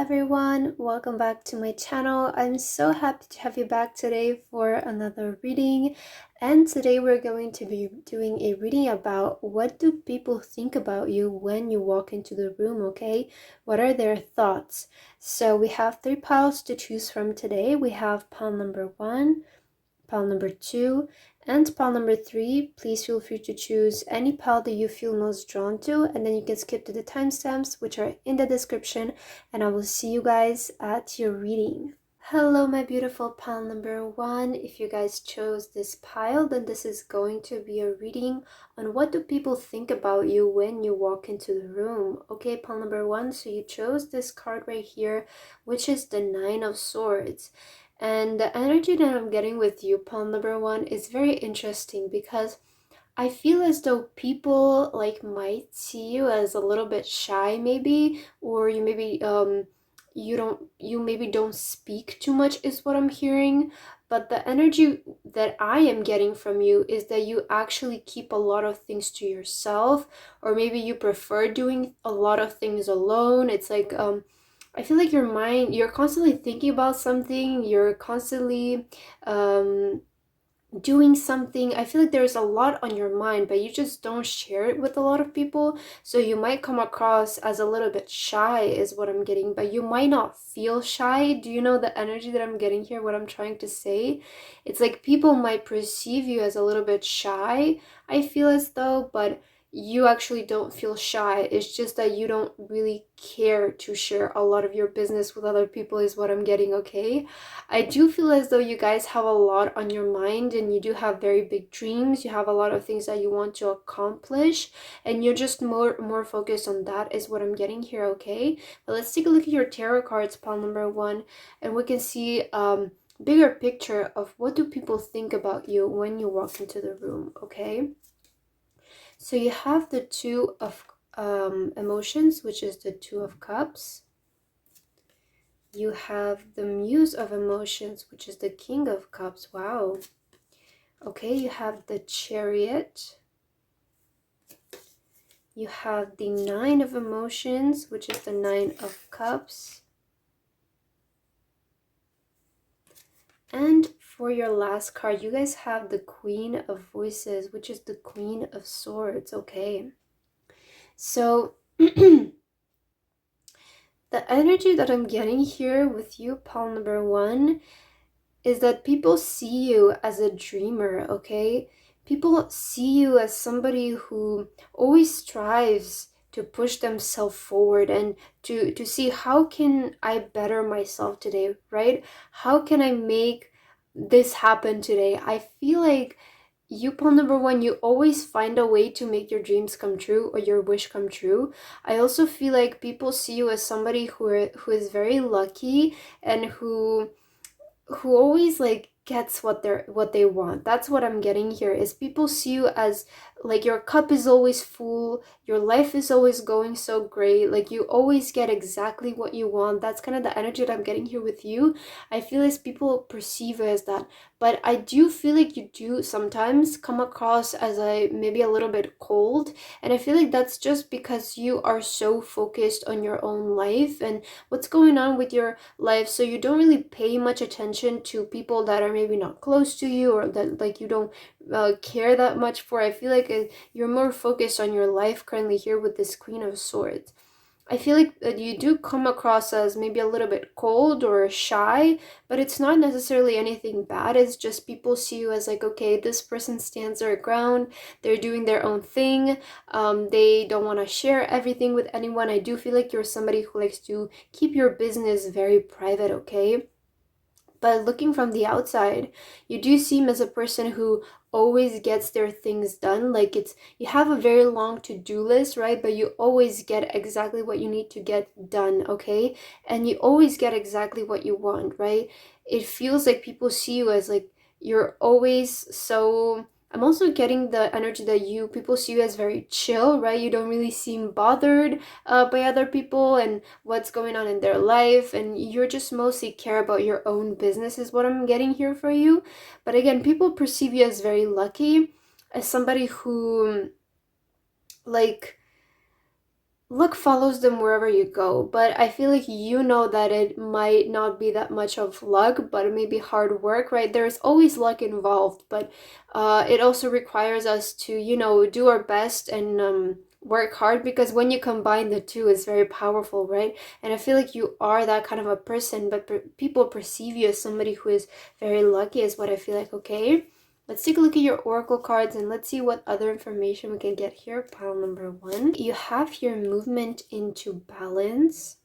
everyone, welcome back to my channel. I'm so happy to have you back today for another reading. And today we're going to be doing a reading about what do people think about you when you walk into the room, okay? What are their thoughts? So we have 3 piles to choose from today. We have pile number 1, pile number 2, and pile number 3. Please feel free to choose any pile that you feel most drawn to, and then you can skip to the timestamps which are in the description, and I will see you guys at your reading. Hello my beautiful pile number 1. If you guys chose this pile, then this is going to be a reading on what do people think about you when you walk into the room. Okay, pile number 1, so you chose this card right here, which is the 9 of Swords. And the energy that I'm getting with you, pile number 1, is very interesting because I feel as though people might see you as a little bit shy maybe, or you maybe you maybe don't speak too much is what I'm hearing. But the energy that I am getting from you is that you actually keep a lot of things to yourself, or maybe you prefer doing a lot of things alone. It's like I feel like your mind, you're constantly thinking about something, you're constantly doing something. I feel like there's a lot on your mind, but you just don't share it with a lot of people. So you might come across as a little bit shy is what I'm getting, but you might not feel shy. Do you know the energy that I'm getting here, what I'm trying to say? It's like people might perceive you as a little bit shy, I feel as though, but you actually don't feel shy. It's just that you don't really care to share a lot of your business with other people is what I'm getting, okay? I do feel as though you guys have a lot on your mind and you do have very big dreams. You have a lot of things that you want to accomplish and you're just more focused on that is what I'm getting here, okay? But let's take a look at your tarot cards, pile number 1, and we can see bigger picture of what do people think about you when you walk into the room, okay? So you have the 2 of emotions, which is the 2 of cups. You have the Muse of emotions, which is the King of cups. Wow. Okay, you have the Chariot. You have the 9 of emotions, which is the 9 of cups. And for your last card, you guys have the Queen of voices, which is the Queen of swords. Okay. So the energy that I'm getting here with you, pile number 1, is that people see you as a dreamer, okay? People see you as somebody who always strives to push themselves forward and to see how can I better myself today, right? How can I make this happen today? I feel like you, pile number 1, you always find a way to make your dreams come true or your wish come true. I also feel like people see you as somebody who is very lucky and who always gets what they want. That's what I'm getting here, is people see you as like your cup is always full, your life is always going so great, like you always get exactly what you want. That's kind of the energy that I'm getting here with you. I feel as people perceive it as that, but I do feel like you do sometimes come across as maybe a little bit cold, and I feel like that's just because you are so focused on your own life and what's going on with your life, so you don't really pay much attention to people that are maybe not close to you or that you don't care that much for. I feel like you're more focused on your life currently here with this Queen of Swords. I feel like you do come across as maybe a little bit cold or shy, but it's not necessarily anything bad. It's just people see you as like, okay, this person stands their ground, they're doing their own thing, they don't want to share everything with anyone. I do feel like you're somebody who likes to keep your business very private, okay? But looking from the outside, you do seem as a person who always gets their things done. Like you have a very long to-do list, right? But you always get exactly what you need to get done, okay? And you always get exactly what you want, right? It feels like people see you as like you're always so. I'm also getting the energy that people see you as very chill, right? You don't really seem bothered by other people and what's going on in their life, and you're just mostly care about your own business is what I'm getting here for you. But again, people perceive you as very lucky, as somebody who like luck follows them wherever you go, but I feel like you know that it might not be that much of luck, but it may be hard work, right? There's always luck involved, but it also requires us to, do our best and work hard, because when you combine the two, it's very powerful, right? And I feel like you are that kind of a person, but people perceive you as somebody who is very lucky, is what I feel like, okay? Let's take a look at your oracle cards and let's see what other information we can get here. Pile number 1. You have your movement into balance.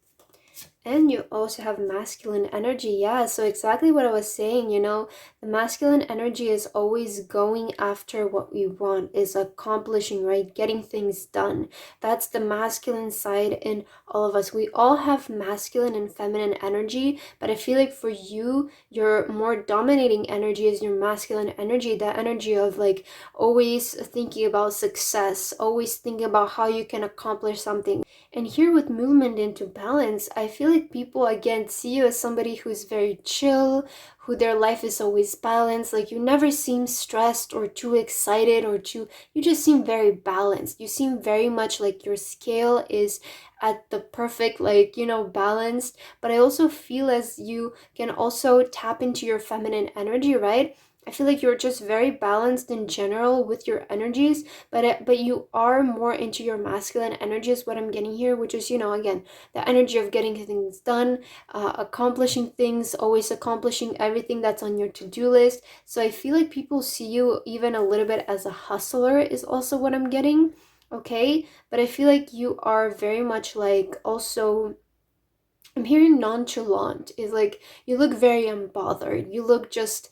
And you also have masculine energy. Yeah, so exactly what I was saying, the masculine energy is always going after what we want, is accomplishing, right? Getting things done. That's the masculine side in all of us. We all have masculine and feminine energy, but I feel like for you, your more dominating energy is your masculine energy, that energy of like always thinking about success, always thinking about how you can accomplish something. And here with movement into balance, I feel like people again see you as somebody who's very chill, who their life is always balanced. Like you never seem stressed or too excited you just seem very balanced. You seem very much like your scale is at the perfect, balanced. But I also feel as you can also tap into your feminine energy, right? I feel like you're just very balanced in general with your energies, but you are more into your masculine energy is what I'm getting here, which is, again, the energy of getting things done, accomplishing things, always accomplishing everything that's on your to-do list. So I feel like people see you even a little bit as a hustler is also what I'm getting, okay? But I feel like you are very much like also, I'm hearing nonchalant, is like you look very unbothered. You look just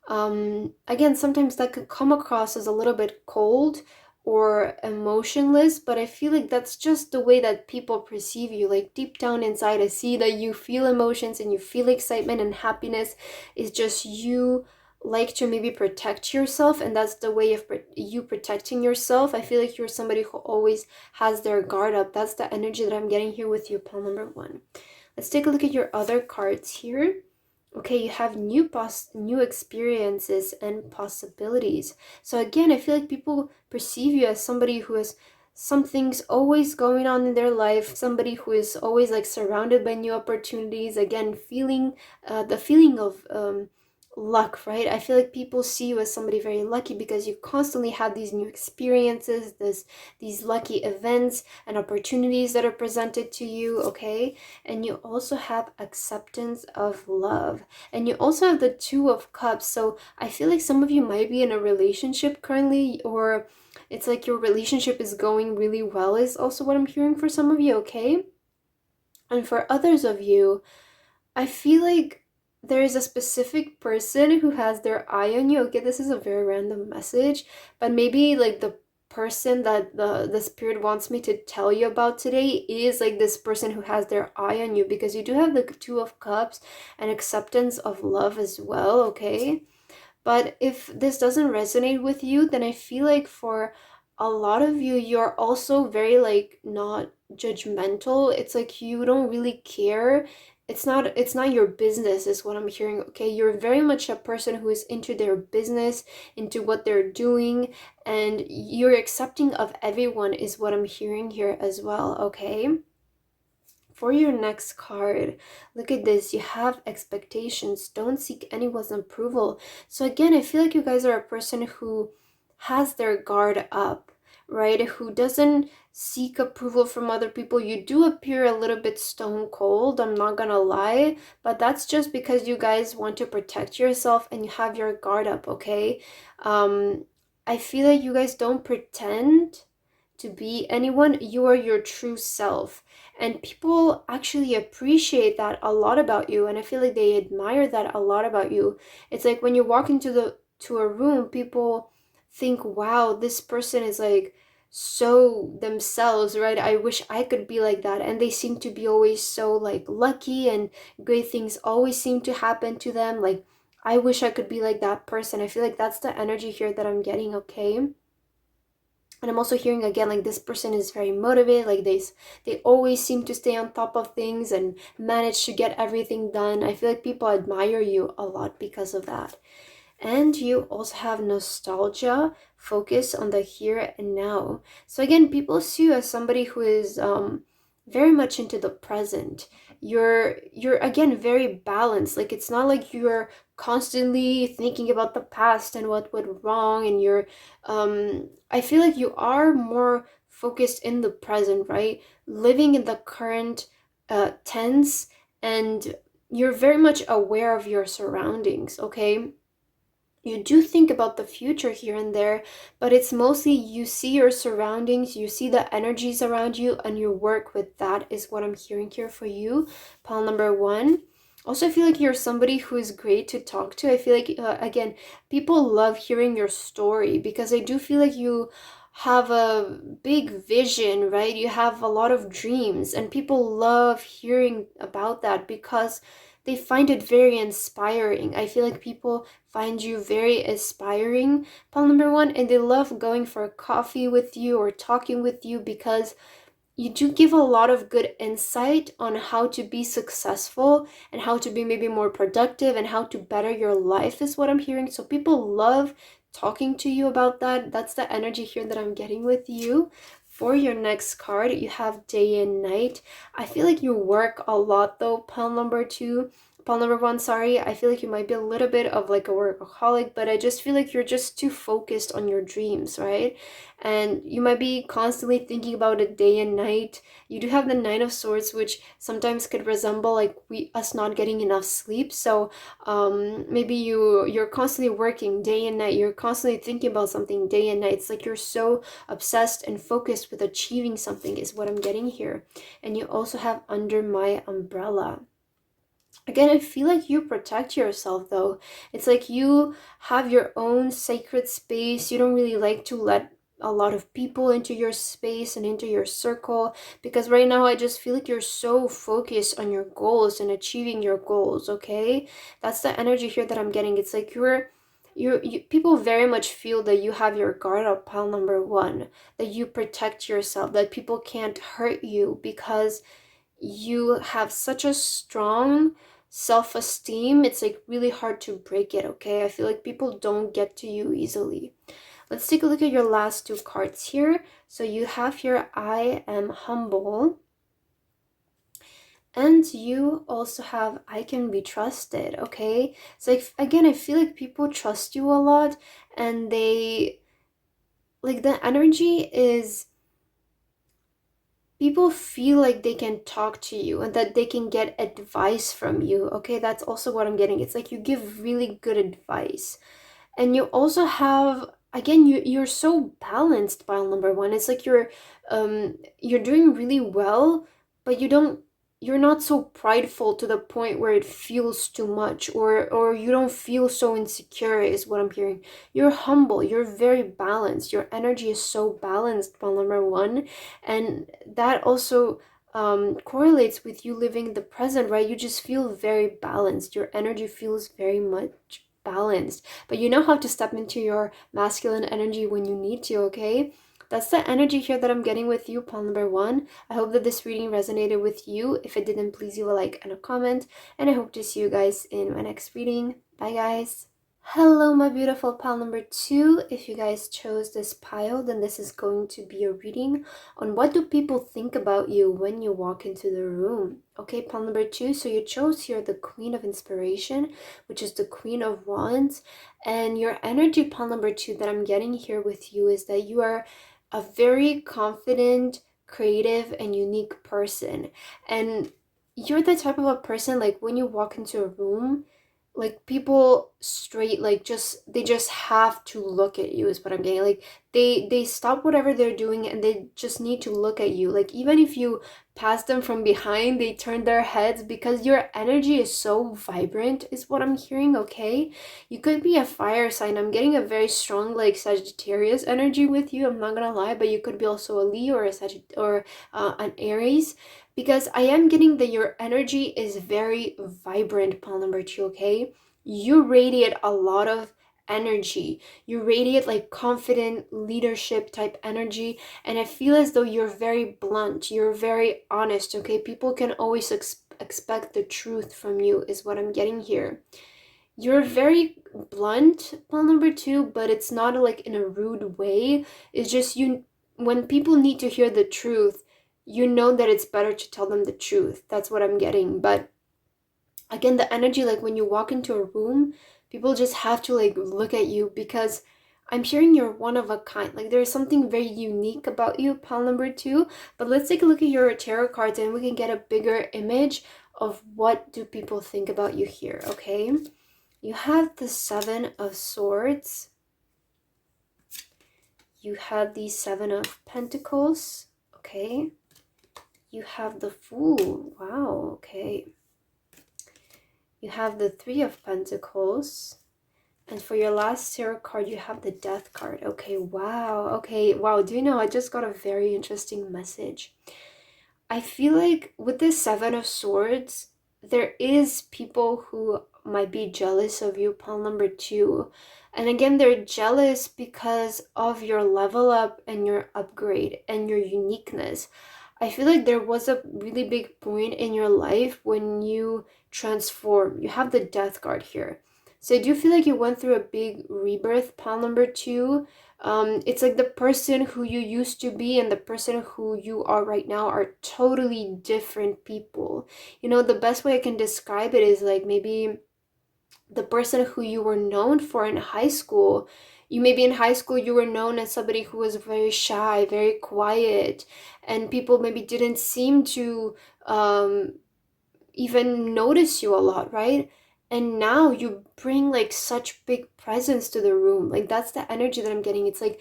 again, sometimes that could come across as a little bit cold or emotionless, but I feel like that's just the way that people perceive you. Like deep down inside, I see that you feel emotions and you feel excitement and happiness. It's just you like to maybe protect yourself, and that's the way of you protecting yourself. I feel like you're somebody who always has their guard up. That's the energy that I'm getting here with you, pile number 1. Let's take a look at your other cards here. Okay, you have new experiences and possibilities. So again, I feel like people perceive you as somebody who has something's always going on in their life, somebody who is always like surrounded by new opportunities. Again, feeling the feeling of luck, right? I feel like people see you as somebody very lucky because you constantly have these new experiences, these lucky events and opportunities that are presented to you, okay? And you also have acceptance of love. And you also have the 2 of Cups. So I feel like some of you might be in a relationship currently, or it's like your relationship is going really well is also what I'm hearing for some of you, okay? And for others of you, I feel like there is a specific person who has their eye on you. Okay, this is a very random message, but maybe like the person that the spirit wants me to tell you about today is like this person who has their eye on you, because you do have the 2 of Cups and acceptance of love as well, okay? But if this doesn't resonate with you, then I feel like for a lot of you, you're also very like not judgmental. It's like you don't really care. It's not your business is what I'm hearing. Okay, you're very much a person who is into their business, into what they're doing, and you're accepting of everyone is what I'm hearing here as well, okay? For your next card, look at this. You have expectations. Don't seek anyone's approval. So again, I feel like you guys are a person who has their guard up, right? Who doesn't seek approval from other people. You do appear a little bit stone cold, I'm not gonna lie, but that's just because you guys want to protect yourself and you have your guard up, okay? I feel like you guys don't pretend to be anyone. You are your true self, and people actually appreciate that a lot about you, and I feel like they admire that a lot about you. It's like when you walk to a room, people think, wow, this person is like so themselves, right? I wish I could be like that. And they seem to be always so like lucky, and great things always seem to happen to them. Like, I wish I could be like that person. I feel like that's the energy here that I'm getting, okay? And I'm also hearing again like this person is very motivated, like they always seem to stay on top of things and manage to get everything done. I feel like people admire you a lot because of that. And you also have nostalgia, focus on the here and now. So again, people see you as somebody who is very much into the present. You're again very balanced. Like it's not like you're constantly thinking about the past and what went wrong, and you're I feel like you are more focused in the present, right? Living in the current tense, and you're very much aware of your surroundings, okay? You do think about the future here and there, but it's mostly you see your surroundings, you see the energies around you, and you work with that, is what I'm hearing here for you, pile number one. Also, I feel like you're somebody who is great to talk to. I feel like, again, people love hearing your story because I do feel like you have a big vision, right? You have a lot of dreams, and people love hearing about that because they find it very inspiring. I feel like people find you very inspiring, Paul number one, and they love going for a coffee with you or talking with you because you do give a lot of good insight on how to be successful and how to be maybe more productive and how to better your life, is what I'm hearing. So people love talking to you about that. That's the energy here that I'm getting with you. For your next card, you have day and night. I feel like you work a lot though, pile number two. Pile number one, sorry. I feel like you might be a little bit of like a workaholic, but I just feel like you're just too focused on your dreams, right? And you might be constantly thinking about it day and night. You do have the Nine of Swords, which sometimes could resemble like us not getting enough sleep. So maybe you're constantly working day and night. You're constantly thinking about something day and night. It's like you're so obsessed and focused with achieving something, is what I'm getting here. And you also have under my umbrella. Again, I feel like you protect yourself though. It's like you have your own sacred space. You don't really like to let a lot of people into your space and into your circle, because right now I just feel like you're so focused on your goals and achieving your goals, okay? That's the energy here that I'm getting. It's like you people very much feel that you have your guard up, pile number one, that you protect yourself, that people can't hurt you because you have such a strong self-esteem. It's like really hard to break it, okay? I feel like people don't get to you easily. Let's take a look at your last two cards here. So you have here I am humble, and you also have I can be trusted, okay? So like, again, I feel like people trust you a lot, and they like the energy is people feel like they can talk to you and that they can get advice from you, okay? That's also what I'm getting. It's like you give really good advice. And you also have, again, you're so balanced, pile number one. It's like you're doing really well, but you're not so prideful to the point where it feels too much, or you don't feel so insecure, is what I'm hearing. You're humble, you're very balanced. Your energy is so balanced, pile number one. And that also correlates with you living the present, right? You just feel very balanced. Your energy feels very much balanced, but you know how to step into your masculine energy when you need to, okay? That's the energy here that I'm getting with you, pawn number one. I hope that this reading resonated with you. If it didn't, please leave a like and a comment, and I hope to see you guys in my next reading. Bye guys. Hello, my beautiful pile number two. If you guys chose this pile, then this is going to be a reading on what do people think about you when you walk into the room. Okay, pile number two. So you chose here the Queen of Inspiration, which is the Queen of Wands. And your energy, pile number two, that I'm getting here with you is that you are a very confident, creative, and unique person. And you're the type of a person, like when you walk into a room, like people straight like just they just have to look at you, is what I'm getting. Like they stop whatever they're doing and they just need to look at you. Like even if you pass them from behind, they turn their heads because your energy is so vibrant, is what I'm hearing, okay? You could be a fire sign. I'm getting a very strong like Sagittarius energy with you, I'm not gonna lie, but you could be also a Leo or a or an Aries, because I am getting that your energy is very vibrant, pile number two, okay? You radiate a lot of energy. You radiate like confident leadership type energy, and I feel as though you're very blunt, you're very honest, okay? People can always expect the truth from you, is what I'm getting here. You're very blunt, pile number two, but it's not like in a rude way. It's just you, when people need to hear the truth, you know that it's better to tell them the truth. That's what I'm getting. But again, the energy, like when you walk into a room, people just have to like look at you because I'm hearing you're one of a kind. Like there's something very unique about you, pile number two. But let's take a look at your tarot cards and we can get a bigger image of what do people think about you here, okay? You have the Seven of Swords. You have the Seven of Pentacles. Okay. You have the Fool. Wow. Okay. You have the Three of Pentacles. And for your last tarot card, you have the Death card. Okay. Wow. Okay. Wow. Do you know, I just got a very interesting message. I feel like with the Seven of Swords, there is people who might be jealous of you, pile number two. And again, they're jealous because of your level up and your upgrade and your uniqueness. I feel like there was a really big point in your life when you transform. You have the Death card here. So I do feel like you went through a big rebirth, pile number two. It's like the person who you used to be and the person who you are right now are totally different people. You know, the best way I can describe it is like maybe the person who you were known for in high school. You maybe in high school you were known as somebody who was very shy, very quiet, and people maybe didn't seem to even notice you a lot, right? And now you bring like such big presence to the room. Like that's the energy that I'm getting. It's like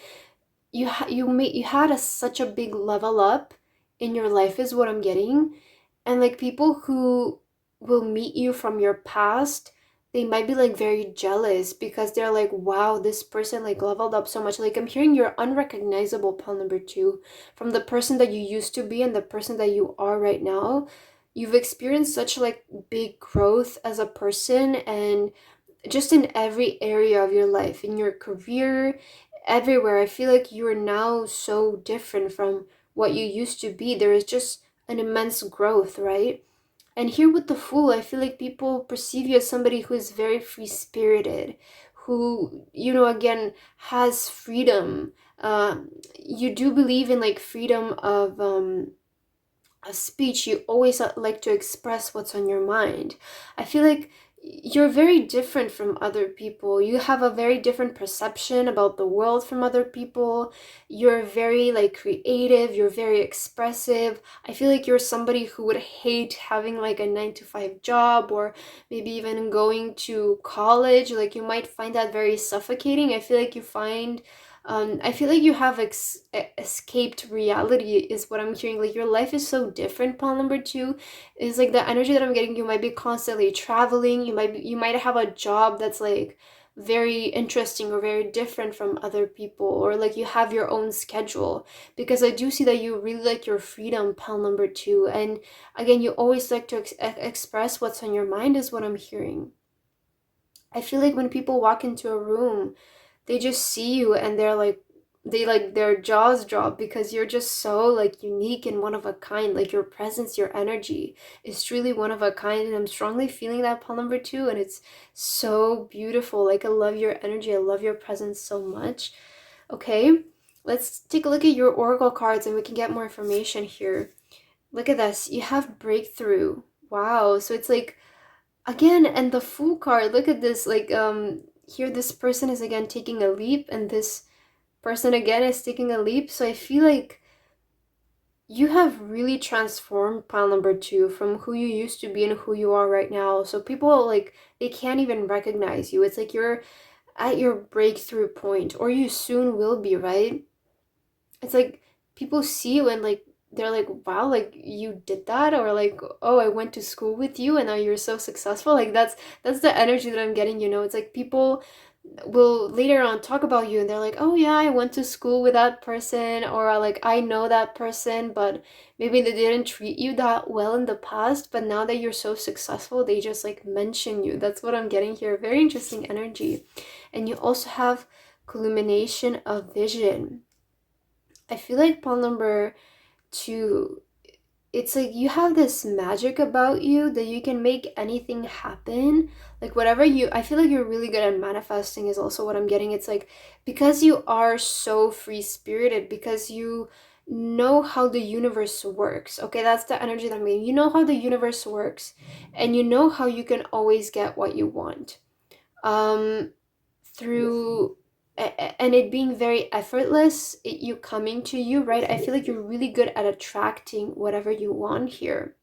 you had such a big level up in your life is what I'm getting. And like people who will meet you from your past, they might be like very jealous because they're like, wow, this person like leveled up so much. Like I'm hearing you're unrecognizable, pile number two, from the person that you used to be and the person that you are right now. You've experienced such like big growth as a person, and just in every area of your life, in your career, everywhere. I feel like you are now so different from what you used to be. There is just an immense growth, right? And here with the Fool, I feel like people perceive you as somebody who is very free spirited, who, you know, again, has freedom. You do believe in like freedom of a speech. You always like to express what's on your mind. I feel like you're very different from other people. You have a very different perception about the world from other people. You're very like creative, you're very expressive. I feel like you're somebody who would hate having like a 9 to 5 job, or maybe even going to college. Like you might find that very suffocating. I feel like I feel like you have escaped reality is what I'm hearing. Like your life is so different, pile number two. Is like the energy that I'm getting, you might be constantly traveling, you might have a job that's like very interesting or very different from other people, or like you have your own schedule, because I do see that you really like your freedom, pile number two. And again, you always like to express what's on your mind is what I'm hearing. I feel like when people walk into a room, they just see you and their jaws drop because you're just so like unique and one of a kind. Like your presence, your energy is truly one of a kind, and I'm strongly feeling that, pile number two, and it's so beautiful. Like I love your energy, I love your presence so much. Okay, let's take a look at your oracle cards and we can get more information here. Look at this, you have breakthrough. Wow, so it's like again, and the Fool card, look at this, like here this person is again taking a leap, and this person again is taking a leap. So I feel like you have really transformed, pile number two, from who you used to be and who you are right now. So people like they can't even recognize you. It's like you're at your breakthrough point, or you soon will be, right? It's like people see you and like they're like, wow, like you did that, or like, oh, I went to school with you and now you're so successful. Like that's the energy that I'm getting, you know. It's like people will later on talk about you and they're like, oh yeah, I went to school with that person, or like I know that person, but maybe they didn't treat you that well in the past, but now that you're so successful, they just like mention you. That's what I'm getting here. Very interesting energy. And you also have culmination of vision. I feel like pile number two it's like you have this magic about you that you can make anything happen. Like whatever you, I feel like you're really good at manifesting is also what I'm getting. It's like because you are so free spirited, because you know how the universe works. Okay, that's the energy that I'm getting. You know how the universe works, and you know how you can always get what you want. Um, through and it being very effortless, you coming to you, right? I feel like you're really good at attracting whatever you want here.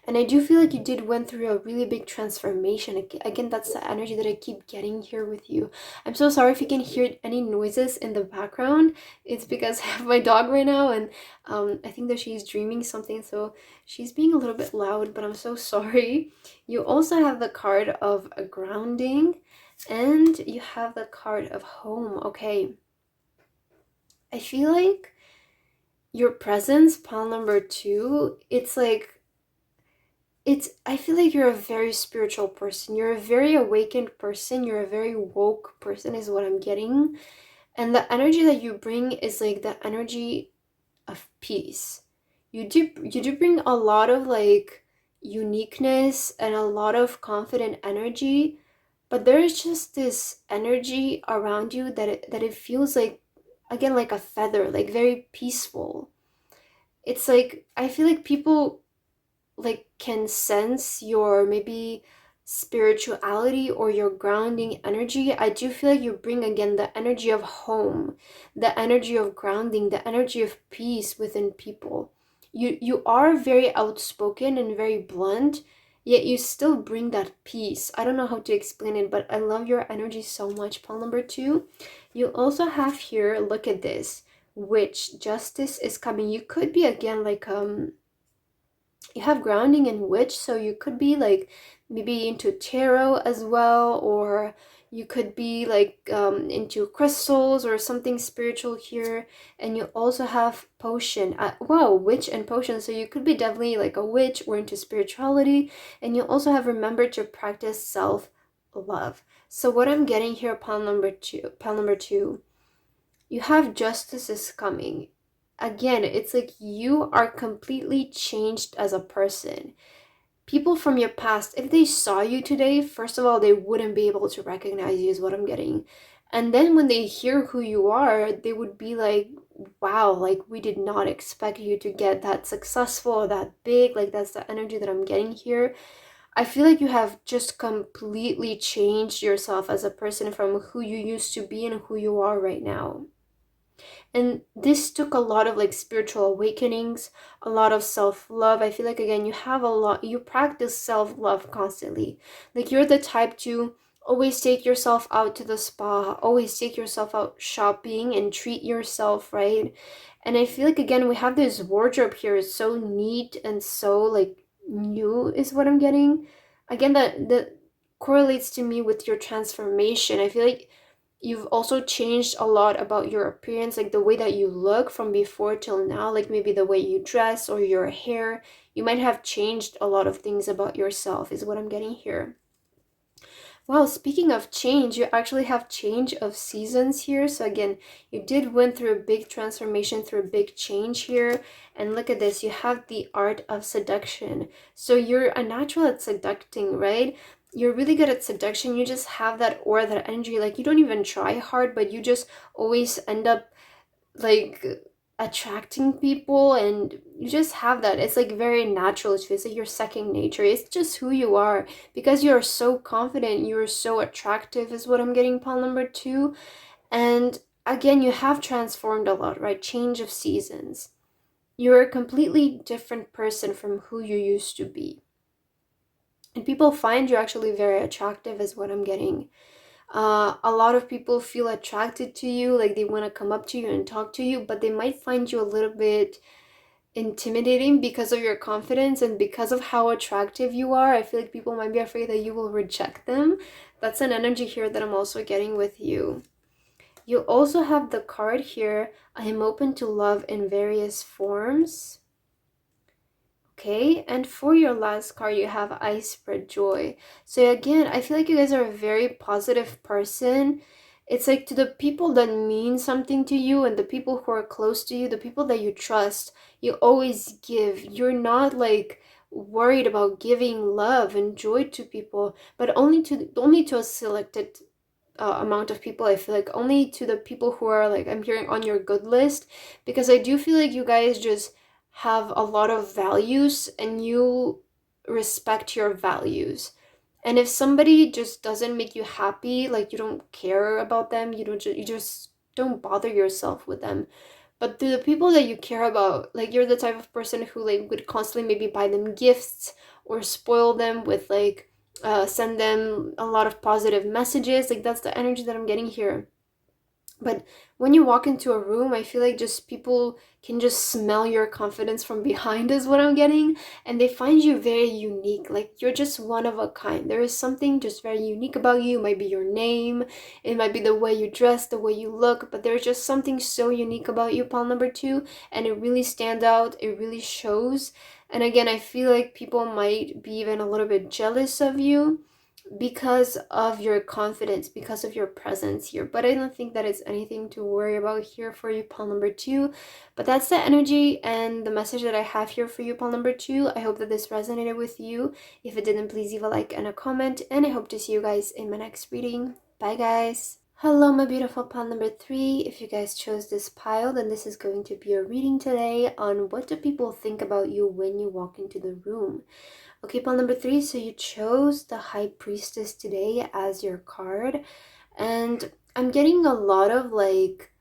And I do feel like you did went through a really big transformation. Again, that's the energy that I keep getting here with you. I'm so sorry if you can hear any noises in the background. It's because I have my dog right now, and I think that she's dreaming something, so she's being a little bit loud, but I'm so sorry. You also have the card of a grounding, and you have the card of home. Okay. I feel like your presence, pile number two, it's like I feel like you're a very spiritual person. You're a very awakened person. You're a very woke person is what I'm getting. And the energy that you bring is like the energy of peace. You do bring a lot of like uniqueness and a lot of confident energy, but there is just this energy around you that it feels like, again, like a feather, like very peaceful. It's like I feel like people like can sense your maybe spirituality or your grounding energy. I do feel like you bring again the energy of home, the energy of grounding, the energy of peace within people. You are very outspoken and very blunt, yet you still bring that peace. I don't know how to explain it, but I love your energy so much. Pile number two, you also have here, look at this, which justice is coming. You could be again like you have grounding in witch, so you could be like maybe into tarot as well, or you could be like into crystals or something spiritual here. And you also have potion. Wow, witch and potion, so you could be definitely like a witch or into spirituality. And you also have remembered to practice self-love. So what I'm getting here, pile number two, you have justice is coming. Again, it's like you are completely changed as a person. People from your past, if they saw you today, first of all, they wouldn't be able to recognize you, is what I'm getting. And then when they hear who you are, they would be like, wow, like we did not expect you to get that successful or that big. Like that's the energy that I'm getting here. I feel like you have just completely changed yourself as a person from who you used to be and who you are right now. And this took a lot of like spiritual awakenings, a lot of self-love. I feel like again you have a lot, you practice self-love constantly. Like you're the type to always take yourself out to the spa, always take yourself out shopping and treat yourself, right? And I feel like again we have this wardrobe here, it's so neat and so like new is what I'm getting. Again, that correlates to me with your transformation. I feel like you've also changed a lot about your appearance, like the way that you look from before till now, like maybe the way you dress or your hair. You might have changed a lot of things about yourself, is what I'm getting here. Wow, speaking of change, you actually have change of seasons here. So again, you did went through a big transformation, through a big change here. And look at this, you have the art of seduction. So you're a natural at seducting, right? You're really good at seduction. You just have that aura, that energy. Like you don't even try hard, but you just always end up like attracting people, and you just have that. It's like very natural to you. It's like your second nature. It's just who you are because you're so confident, you're so attractive is what I'm getting, pile number two. And again, you have transformed a lot, right? Change of seasons. You're a completely different person from who you used to be, and people find you actually very attractive is what I'm getting. A lot of people feel attracted to you, like they want to come up to you and talk to you, but they might find you a little bit intimidating because of your confidence and because of how attractive you are. I feel like people might be afraid that you will reject them. That's an energy here that I'm also getting with you. You also have the card here, I am open to love in various forms. Okay, and for your last card, you have I spread joy. So again, I feel like you guys are a very positive person. It's like to the people that mean something to you and the people who are close to you, the people that you trust, You always give. You're not like worried about giving love and joy to people, but only to a selected amount of people. I feel like only to the people who are like, I'm hearing, on your good list, because I do feel like you guys just have a lot of values and you respect your values. And if somebody just doesn't make you happy, like you don't care about them, you just don't bother yourself with them. But to the people that you care about, like you're the type of person who like would constantly maybe buy them gifts or spoil them with like send them a lot of positive messages. Like that's the energy that I'm getting here. But when you walk into a room, I feel like just people can just smell your confidence from behind, is what I'm getting. And they find you very unique. Like you're just one of a kind. There is something just very unique about you. It might be your name, it might be the way you dress, the way you look, but there's just something so unique about you, pal number two. And it really stands out, it really shows. And again, I feel like people might be even a little bit jealous of you because of your confidence, because of your presence here. But I don't think that it's anything to worry about here for you, Paul number two. But that's the energy and the message that I have here for you, Paul number two. I hope that this resonated with you. If it didn't, please leave a like and a comment. And I hope to see you guys in my next reading. Bye, guys. Hello, my beautiful pile number three. If you guys chose this pile, then this is going to be a reading today on what do people think about you when you walk into the room. Okay, pile number three, so you chose the High Priestess today as your card, and I'm getting a lot of like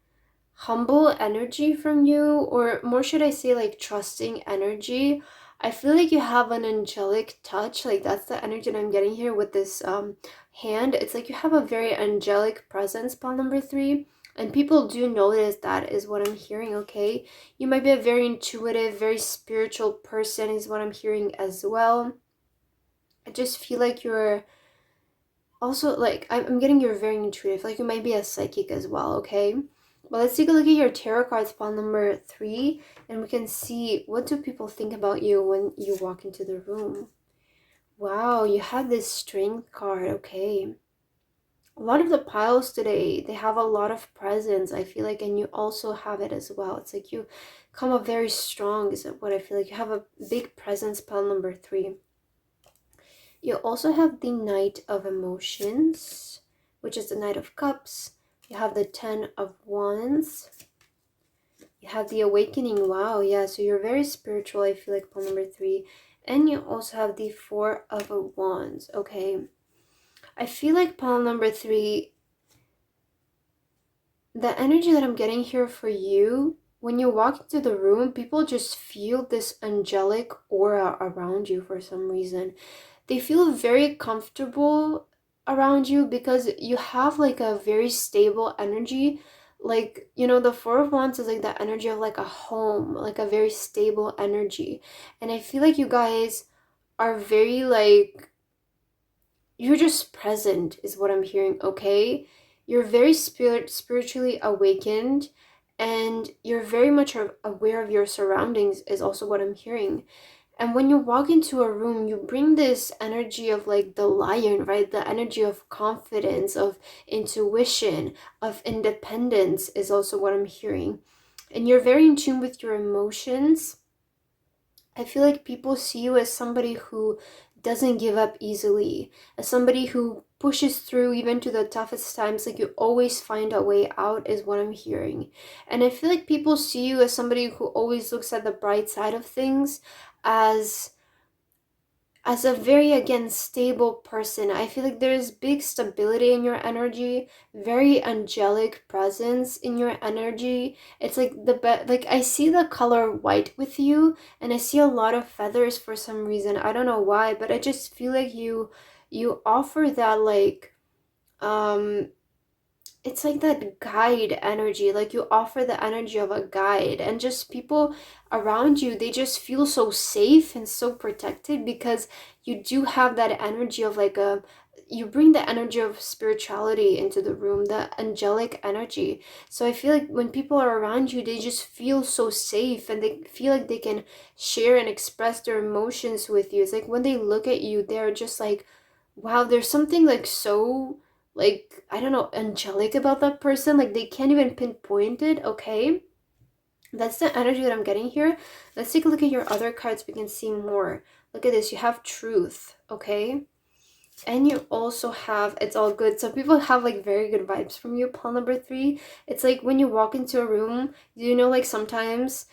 humble energy from you, or more should I say like trusting energy. I feel like you have an angelic touch, like that's the energy that I'm getting here with this hand. It's like you have a very angelic presence, pile number three, and people do notice that, is what I'm hearing. Okay, you might be a very intuitive, very spiritual person, is what I'm hearing as well. I just feel like you're also like, I'm getting you're very intuitive, like you might be a psychic as well. Okay, but let's take a look at your tarot cards, pile number three, and we can see what do people think about you when you walk into the room. Wow, you have this strength card. Okay, a lot of the piles today, they have a lot of presence, I feel like, and you also have it as well. It's like you come up very strong, is what I feel like. You have a big presence, pile number three. You also have the Knight of Emotions, which is the Knight of Cups. You have the Ten of Wands. You have the Awakening. Wow, yeah, so you're very spiritual, I feel like, pile number three. And you also have the Four of Wands. Okay, I feel like pile number three, the energy that I'm getting here for you, when you walk into the room, people just feel this angelic aura around you for some reason. They feel very comfortable around you because you have like a very stable energy. Like, you know, the Four of Wands is like the energy of like a home, like a very stable energy. And I feel like you guys are very like, you're just present, is what I'm hearing. Okay, you're very spiritually awakened, and you're very much aware of your surroundings, is also what I'm hearing. And when you walk into a room, you bring this energy of like the lion, right? The energy of confidence, of intuition, of independence, is also what I'm hearing. And you're very in tune with your emotions. I feel like people see you as somebody who doesn't give up easily, as somebody who pushes through even to the toughest times. Like you always find a way out, is what I'm hearing. And I feel like people see you as somebody who always looks at the bright side of things, as a very, again, stable person. I feel like there's big stability in your energy, very angelic presence in your energy. It's like like I see the color white with you, and I see a lot of feathers for some reason. I don't know why, but I just feel like you offer that like it's like that guide energy. Like you offer the energy of a guide, and just people around you, they just feel so safe and so protected because you do have that energy of like a, you bring the energy of spirituality into the room, the angelic energy. So I feel like when people are around you, they just feel so safe, and they feel like they can share and express their emotions with you. It's like when they look at you, they're just like, wow, there's something like so, like, I don't know, angelic about that person. Like they can't even pinpoint it. Okay, That's the energy that I'm getting here. Let's take a look at your other cards. We can see more. Look at this. You have truth, okay? And you also have, it's all good. So people have like very good vibes from you, pile number 3. It's like when you walk into a room, you know, like sometimes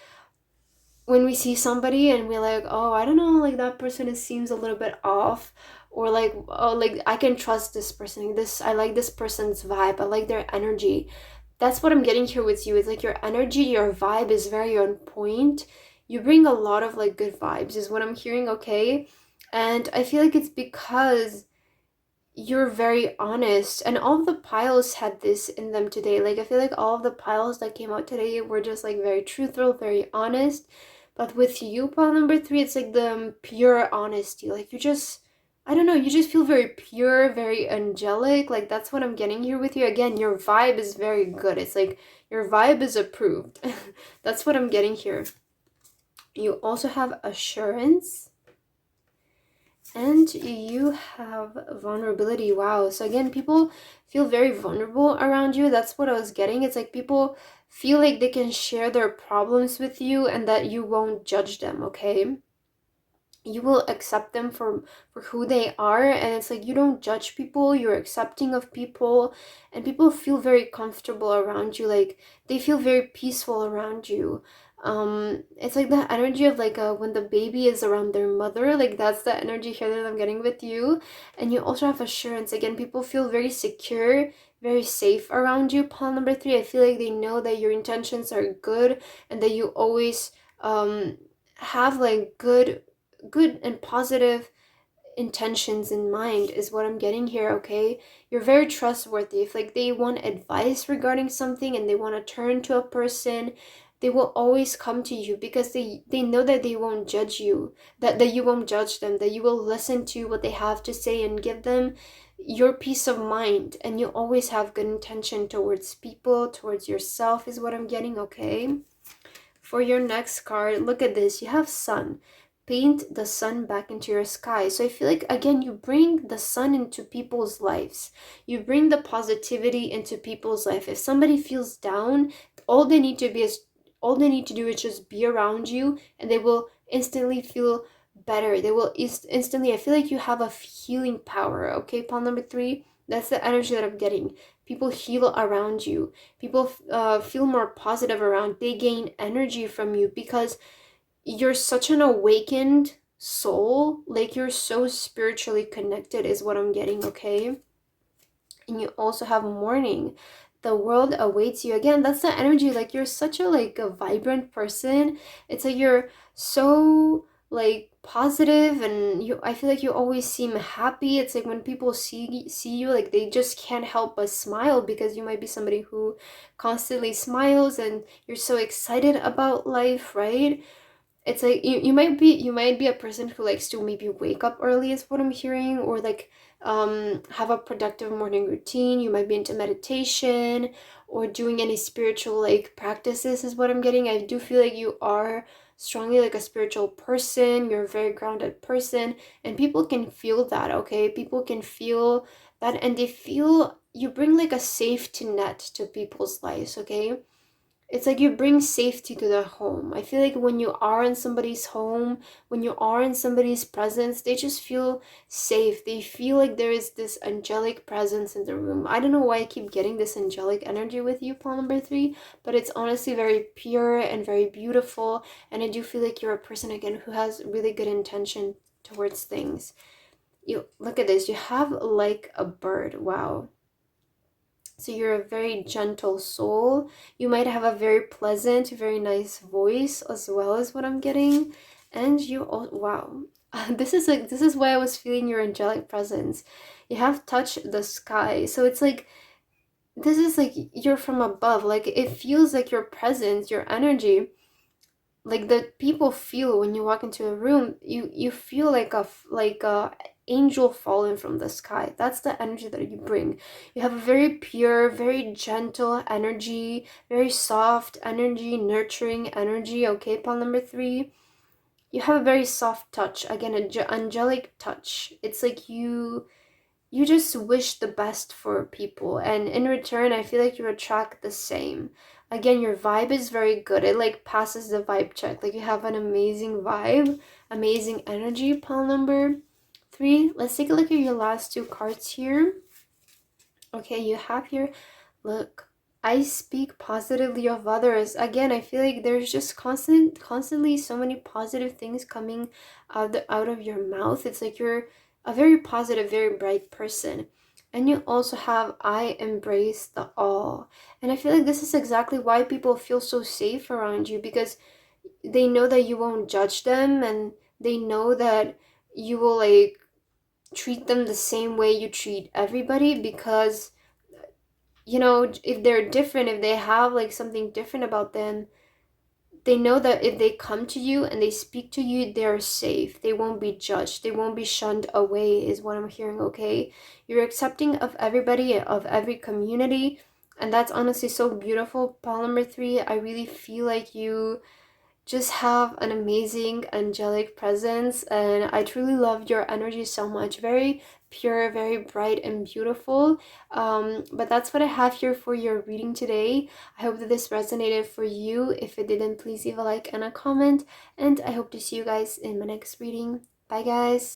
when we see somebody and we're like, oh, I don't know, like that person seems a little bit off, or like, oh, like I can trust this person. This, I like this person's vibe. I like their energy. That's what I'm getting here with you. It's like your energy, your vibe is very on point. You bring a lot of like good vibes, is what I'm hearing, okay? And I feel like it's because you're very honest, and all of the piles had this in them today. Like I feel like all of the piles that came out today were just like very truthful, very honest. But with you, pile number 3, it's like the pure honesty. Like you just, I don't know, you just feel very pure, very angelic. Like that's what I'm getting here with you. Again, your vibe is very good. It's like your vibe is approved. That's what I'm getting here. You also have assurance. And you have vulnerability. Wow. So again, people feel very vulnerable around you. That's what I was getting. It's like people feel like they can share their problems with you and that you won't judge them, okay? You will accept them for who they are, and it's like you don't judge people, you're accepting of people, and people feel very comfortable around you. Like they feel very peaceful around you. It's like that energy of like when the baby is around their mother, like that's the energy here that I'm getting with you. And you also have assurance. Again, people feel very secure, very safe around you, pile number 3. I feel like they know that your intentions are good and that you always have like good and positive intentions in mind, is what I'm getting here, okay? You're very trustworthy. If like they want advice regarding something and they want to turn to a person, they will always come to you because they know that they won't judge you, that you won't judge them, that you will listen to what they have to say and give them your peace of mind, and you always have good intention towards people, towards yourself, is what I'm getting, okay? For your next card, look at this. You have sun. Paint the sun back into your sky. So I feel like, again, you bring the sun into people's lives. You bring the positivity into people's life. If somebody feels down, all they need to be is all they need to do is just be around you, and they will instantly feel better. They will instantly, I feel like you have a healing power, okay? Pawn number 3, that's the energy that I'm getting. People heal around you. People feel more positive around. They gain energy from you because you're such an awakened soul. Like you're so spiritually connected, is what I'm getting, okay? And you also have morning. The world awaits you. Again, that's the energy. Like you're such a like a vibrant person. It's like you're so like positive, and you, I feel like you always seem happy. It's like when people see you, like they just can't help but smile because you might be somebody who constantly smiles and you're so excited about life, right? It's like you might be a person who likes to maybe wake up early, is what I'm hearing, or like have a productive morning routine. You might be into meditation or doing any spiritual like practices, is what I'm getting. I do feel like you are strongly like a spiritual person. You're a very grounded person, and people can feel that, okay? People can feel that, and they feel you bring like a safety net to people's lives, okay? It's like you bring safety to their home. I feel like when you are in somebody's home, when you are in somebody's presence, they just feel safe. They feel like there is this angelic presence in the room. I don't know why I keep getting this angelic energy with you, pawn number 3, but it's honestly very pure and very beautiful. And I do feel like you're a person, again, who has really good intention towards things. You look at this. You have like a bird. Wow. So you're a very gentle soul. You might have a very pleasant, very nice voice as well, as what I'm getting. And you all, wow. This is why I was feeling your angelic presence. You have touched the sky. So it's like this is like you're from above. Like it feels like your presence, your energy, like the people feel when you walk into a room, you feel like a angel falling from the sky. That's the energy that you bring. You have a very pure, very gentle energy, very soft energy, nurturing energy, okay? Pawn number 3, you have a very soft touch, again, an angelic touch. It's like you just wish the best for people, and in return I feel like you attract the same. again, your vibe is very good. It like passes the vibe check. Like you have an amazing vibe, amazing energy. Pile number 3. Let's take a look at your last 2 cards here. Okay, you have here, look, I speak positively of others. Again, I feel like there's just constantly so many positive things coming out of your mouth. It's like you're a very positive, very bright person. And you also have, I embrace the all. And I feel like this is exactly why people feel so safe around you, because they know that you won't judge them, and they know that you will like treat them the same way you treat everybody, because you know, if they're different, if they have like something different about them, they know that if they come to you and they speak to you, they're safe. They won't be judged. They won't be shunned away, is what I'm hearing, okay? You're accepting of everybody, of every community. And that's honestly so beautiful. Pile number 3, I really feel like you just have an amazing angelic presence, and I truly love your energy so much. Very pure, very bright and beautiful. But that's what I have here for your reading today. I hope that this resonated for you. If it didn't, please leave a like and a comment, and I hope to see you guys in my next reading. Bye guys.